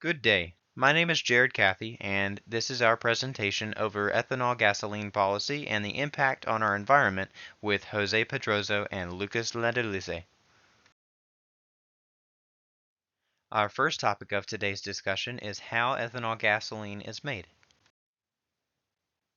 Good day. My name is Jared Cathy, and this is our presentation over ethanol gasoline policy and the impact on our environment with Jose Pedroso and Lucas Ladelize. Our first topic of today's discussion is how ethanol gasoline is made.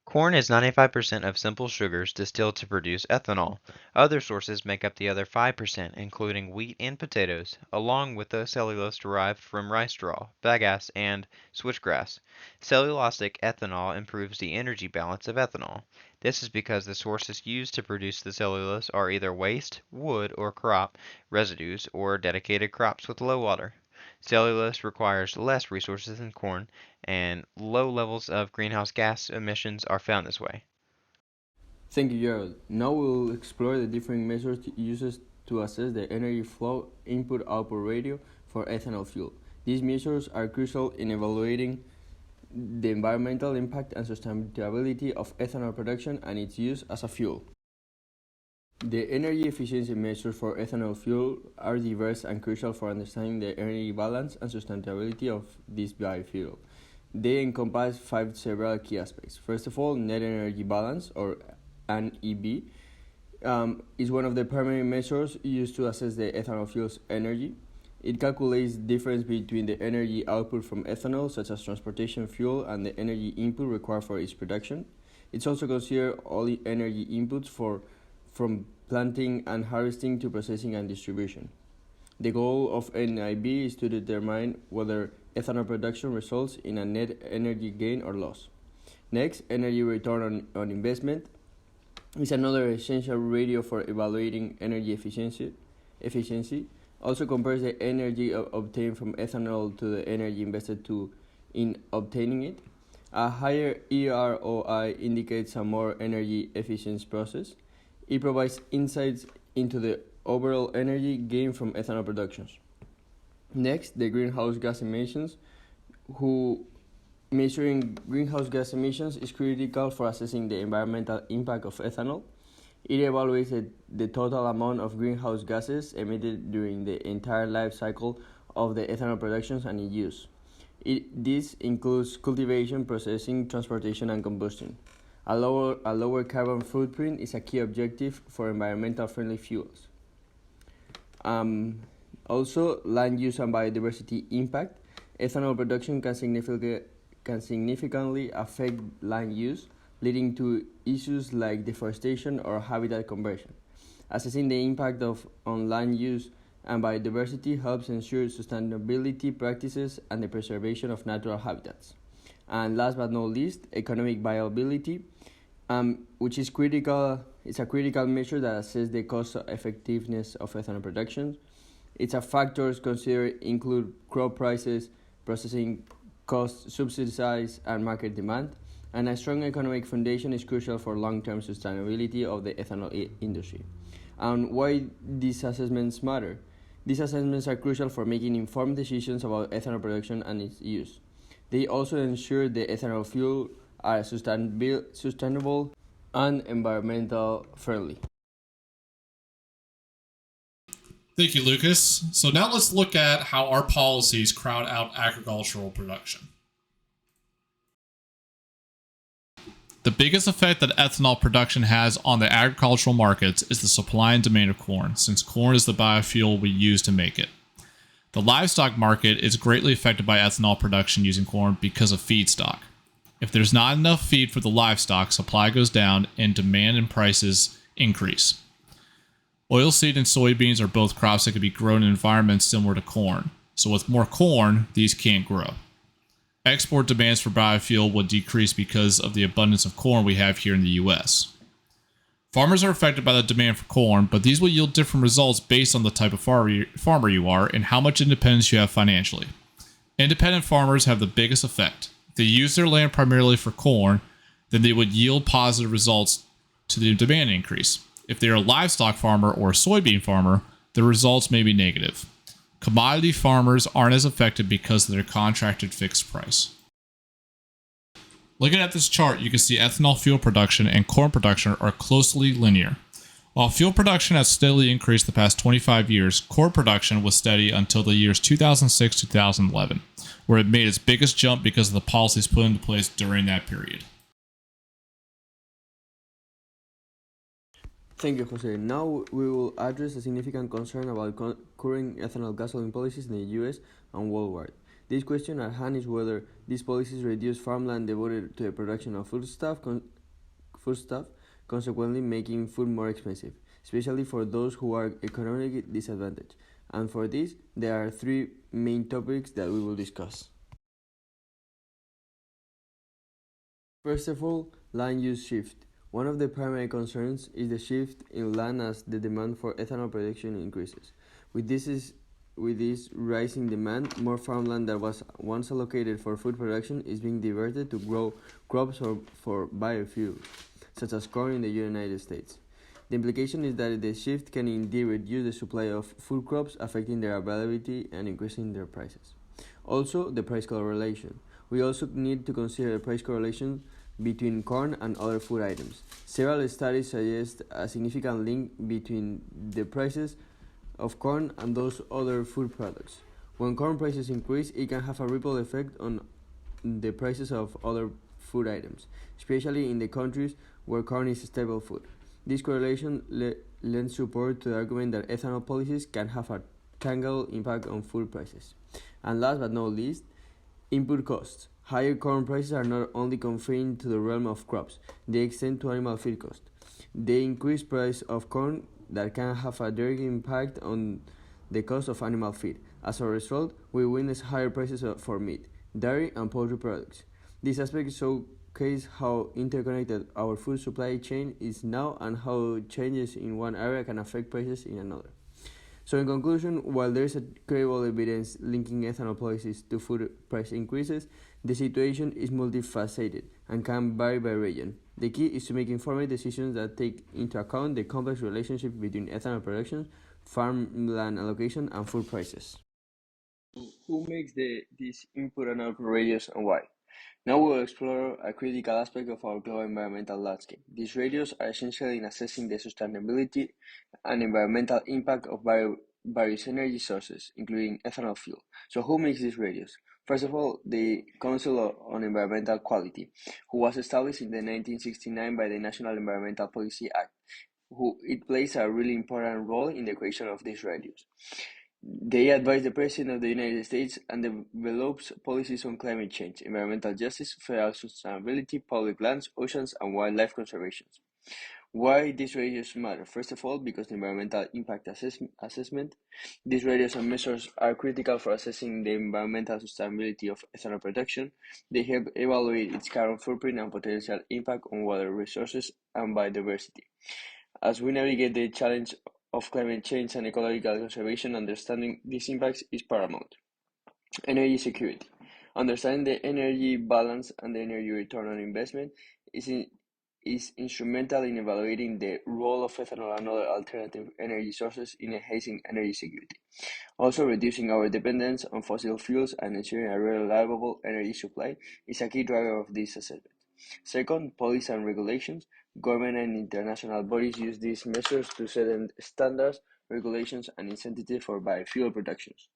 Corn is 95% of simple sugars distilled to produce ethanol. Other sources make up the other 5%, including wheat and potatoes, along with the cellulose derived from rice straw, bagasse, and switchgrass. Cellulosic ethanol improves the energy balance of ethanol. This is because the sources used to produce the cellulose are either waste, wood or crop residues, or dedicated crops with low water. Cellulose requires less resources than corn, and low levels of greenhouse gas emissions are found this way. Thank you, Gerald. Now we'll explore the different measures used to assess the energy flow input-output ratio for ethanol fuel. These measures are crucial in evaluating the environmental impact and sustainability of ethanol production and its use as a fuel. The energy efficiency measures for ethanol fuel are diverse and crucial for understanding the energy balance and sustainability of this biofuel. They encompass several key aspects. First of all, net energy balance, or NEB, is one of the primary measures used to assess the ethanol fuel's energy. It calculates the difference between the energy output from ethanol, such as transportation fuel, and the energy input required for its production. It's also considered all the energy inputs from planting and harvesting to processing and distribution. The goal of NIB is to determine whether ethanol production results in a net energy gain or loss. Next, energy return on investment is another essential ratio for evaluating energy efficiency. Also compares the energy obtained from ethanol to the energy invested in obtaining it. A higher EROI indicates a more energy efficient process. It provides insights into the overall energy gain from ethanol productions. Next, the greenhouse gas emissions. Measuring greenhouse gas emissions is critical for assessing the environmental impact of ethanol. It evaluates the total amount of greenhouse gases emitted during the entire life cycle of the ethanol productions and its use. This includes cultivation, processing, transportation, and combustion. A lower carbon footprint is a key objective for environmental friendly fuels. Also, land use and biodiversity impact. Ethanol production can significantly affect land use, leading to issues like deforestation or habitat conversion. Assessing the impact on land use and biodiversity helps ensure sustainability practices and the preservation of natural habitats. And last but not least, economic viability, which is critical. It's a critical measure that assesses the cost effectiveness of ethanol production. Its factors considered include crop prices, processing costs, subsidies, and market demand. And a strong economic foundation is crucial for long-term sustainability of the ethanol industry. And why these assessments matter? These assessments are crucial for making informed decisions about ethanol production and its use. They also ensure the ethanol fuel are sustainable and environmental friendly. Thank you, Lucas. So now let's look at how our policies crowd out agricultural production. The biggest effect that ethanol production has on the agricultural markets is the supply and demand of corn, since corn is the biofuel we use to make it. The livestock market is greatly affected by ethanol production using corn because of feedstock. If there's not enough feed for the livestock, supply goes down and demand and prices increase. Oilseed and soybeans are both crops that can be grown in environments similar to corn. So with more corn, these can't grow. Export demands for biofuel would decrease because of the abundance of corn we have here in the US. Farmers are affected by the demand for corn, but these will yield different results based on the type of farmer you are and how much independence you have financially. Independent farmers have the biggest effect. If they use their land primarily for corn, then they would yield positive results to the demand increase. If they are a livestock farmer or a soybean farmer, the results may be negative. Commodity farmers aren't as affected because of their contracted fixed price. Looking at this chart, you can see ethanol fuel production and corn production are closely linear. While fuel production has steadily increased the past 25 years, corn production was steady until the years 2006-2011, where it made its biggest jump because of the policies put into place during that period. Thank you, Jose. Now we will address a significant concern about current ethanol gasoline policies in the US and worldwide. This question at hand is whether these policies reduce farmland devoted to the production of foodstuff, consequently making food more expensive, especially for those who are economically disadvantaged. And for this, there are three main topics that we will discuss. First of all, land use shift. One of the primary concerns is the shift in land as the demand for ethanol production increases. With this rising demand, more farmland that was once allocated for food production is being diverted to grow crops for biofuels, such as corn in the United States. The implication is that the shift can indeed reduce the supply of food crops, affecting their availability and increasing their prices. Also, the price correlation. We also need to consider the price correlation between corn and other food items. Several studies suggest a significant link between the prices of corn and those other food products. When corn prices increase, it can have a ripple effect on the prices of other food items, especially in the countries where corn is a staple food. This correlation lends support to the argument that ethanol policies can have a tangled impact on food prices. And last but not least, input costs. Higher corn prices are not only confined to the realm of crops, they extend to animal feed costs. The increased price of corn that can have a direct impact on the cost of animal feed. As a result, we witness higher prices for meat, dairy, and poultry products. This aspect showcases how interconnected our food supply chain is now and how changes in one area can affect prices in another. So in conclusion, while there is a credible evidence linking ethanol policies to food price increases, the situation is multifaceted and can vary by region. The key is to make informed decisions that take into account the complex relationship between ethanol production, farmland allocation, and food prices. Who makes these input and output radios and why? Now we will explore a critical aspect of our global environmental landscape. These radios are essential in assessing the sustainability and environmental impact of various energy sources, including ethanol fuel. So who makes these radios? First of all, the Council on Environmental Quality, who was established in 1969 by the National Environmental Policy Act. It plays a really important role in the creation of these radios. They advise the President of the United States and develops policies on climate change, environmental justice, federal sustainability, public lands, oceans, and wildlife conservation. Why these radios matter? First of all, because the environmental impact assessment. These radios and measures are critical for assessing the environmental sustainability of ethanol production. They help evaluate its carbon footprint and potential impact on water resources and biodiversity. As we navigate the challenge of climate change and ecological conservation, understanding these impacts is paramount. Energy security. Understanding the energy balance and the energy return on investment is instrumental in evaluating the role of ethanol and other alternative energy sources in enhancing energy security. Also, reducing our dependence on fossil fuels and ensuring a reliable energy supply is a key driver of this assessment. Second, policy and regulations. Government and international bodies use these measures to set standards, regulations, and incentives for biofuel productions.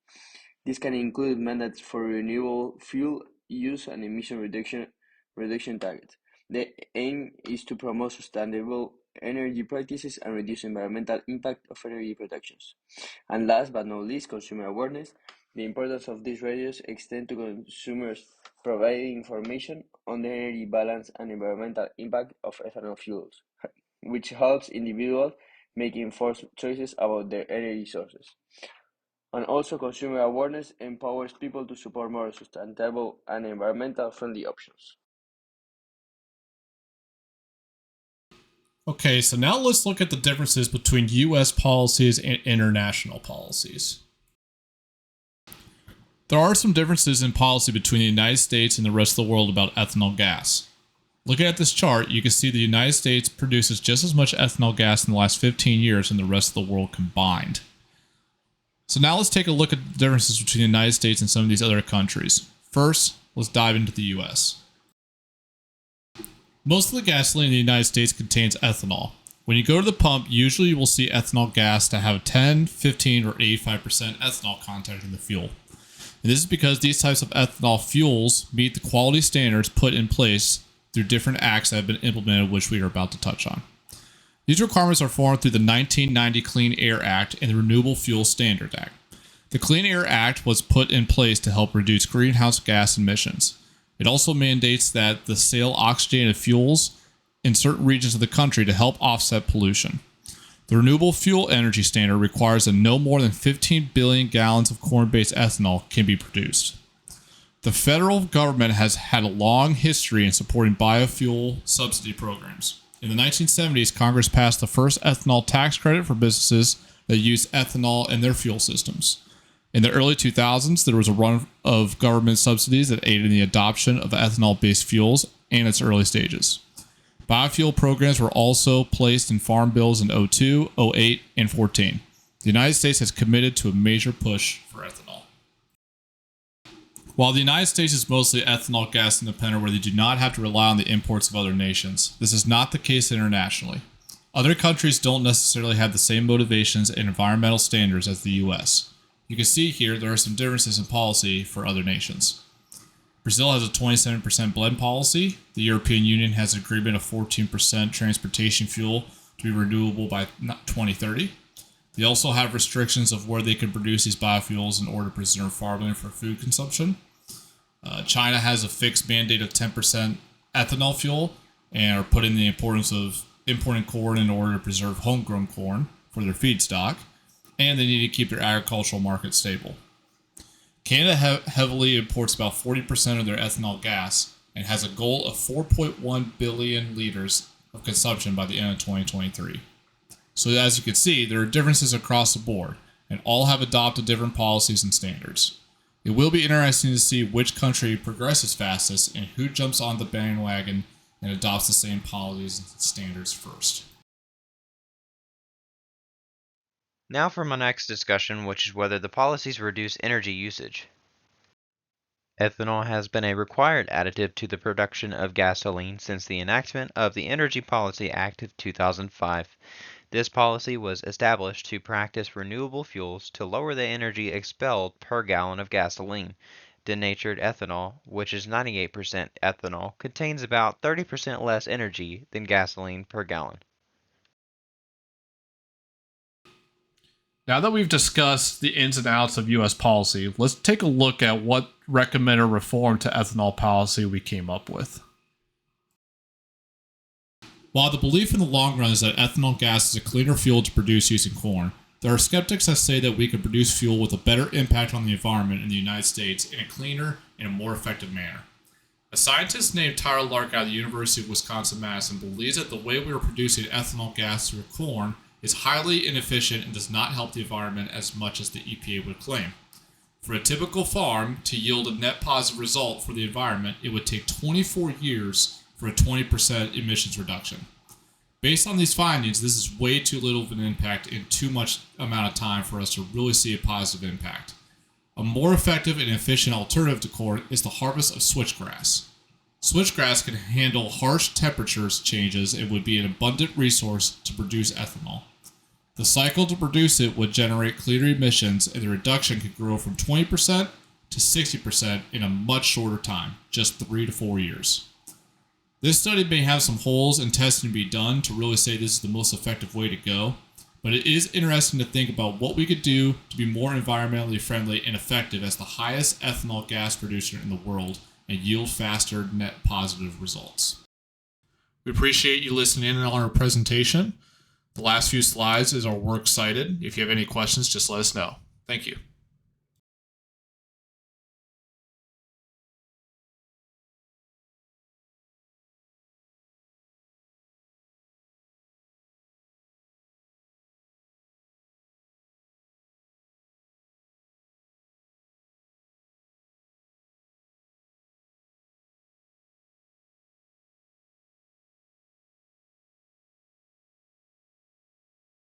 This can include mandates for renewable fuel use and emission reduction targets. The aim is to promote sustainable energy practices and reduce environmental impact of energy productions. And last but not least, consumer awareness. The importance of these radios extends to consumers providing information on the energy balance and environmental impact of ethanol fuels, which helps individuals make informed choices about their energy sources. And also, consumer awareness empowers people to support more sustainable and environmental friendly options. Okay, so now let's look at the differences between US policies and international policies. There are some differences in policy between the United States and the rest of the world about ethanol gas. Looking at this chart, you can see the United States produces just as much ethanol gas in the last 15 years than the rest of the world combined. So now let's take a look at the differences between the United States and some of these other countries. First, let's dive into the US. Most of the gasoline in the United States contains ethanol, When you go to the pump, usually you will see ethanol gas to have 10, 15, or 85% ethanol content in the fuel. And this is because these types of ethanol fuels meet the quality standards put in place through different acts that have been implemented, which we are about to touch on. These requirements are formed through the 1990 Clean Air Act and the Renewable Fuel Standard Act. The Clean Air Act was put in place to help reduce greenhouse gas emissions. It also mandates that the sale oxygenated fuels in certain regions of the country to help offset pollution. The Renewable Fuel Energy Standard requires that no more than 15 billion gallons of corn-based ethanol can be produced. The federal government has had a long history in supporting biofuel subsidy programs. In the 1970s, Congress passed the first ethanol tax credit for businesses that use ethanol in their fuel systems. In the early 2000s, there was a run of government subsidies that aided in the adoption of ethanol-based fuels in its early stages. Biofuel programs were also placed in farm bills in 2002, 2008, and 2014. The United States has committed to a major push for ethanol. While the United States is mostly ethanol gas independent where they do not have to rely on the imports of other nations, this is not the case internationally. Other countries don't necessarily have the same motivations and environmental standards as the U.S. You can see here there are some differences in policy for other nations. Brazil has a 27% blend policy. The European Union has an agreement of 14% transportation fuel to be renewable by 2030. They also have restrictions of where they can produce these biofuels in order to preserve farmland for food consumption. China has a fixed mandate of 10% ethanol fuel and are putting the importance of importing corn in order to preserve homegrown corn for their feedstock, and they need to keep their agricultural market stable. Canada heavily imports about 40% of their ethanol gas and has a goal of 4.1 billion liters of consumption by the end of 2023. So as you can see, there are differences across the board, and all have adopted different policies and standards. It will be interesting to see which country progresses fastest and who jumps on the bandwagon and adopts the same policies and standards first. Now for my next discussion, which is whether the policies reduce energy usage. Ethanol has been a required additive to the production of gasoline since the enactment of the Energy Policy Act of 2005. This policy was established to practice renewable fuels to lower the energy expelled per gallon of gasoline. Denatured ethanol, which is 98% ethanol, contains about 30% less energy than gasoline per gallon. Now that we've discussed the ins and outs of U.S. policy, let's take a look at what recommended reform to ethanol policy we came up with. While the belief in the long run is that ethanol gas is a cleaner fuel to produce using corn, there are skeptics that say that we could produce fuel with a better impact on the environment in the United States in a cleaner and a more effective manner. A scientist named Tyler Lark out of the University of Wisconsin-Madison believes that the way we are producing ethanol gas through corn is highly inefficient and does not help the environment as much as the EPA would claim. For a typical farm to yield a net positive result for the environment, it would take 24 years for a 20% emissions reduction. Based on these findings, this is way too little of an impact in too much amount of time for us to really see a positive impact. A more effective and efficient alternative to corn is the harvest of switchgrass. Switchgrass can handle harsh temperatures changes and would be an abundant resource to produce ethanol. The cycle to produce it would generate cleaner emissions, and the reduction could grow from 20% to 60% in a much shorter time, just 3 to 4 years. This study may have some holes and testing to be done to really say this is the most effective way to go, but it is interesting to think about what we could do to be more environmentally friendly and effective as the highest ethanol gas producer in the world and yield faster net positive results. We appreciate you listening in on our presentation. The last few slides is our works cited. If you have any questions, just let us know. Thank you.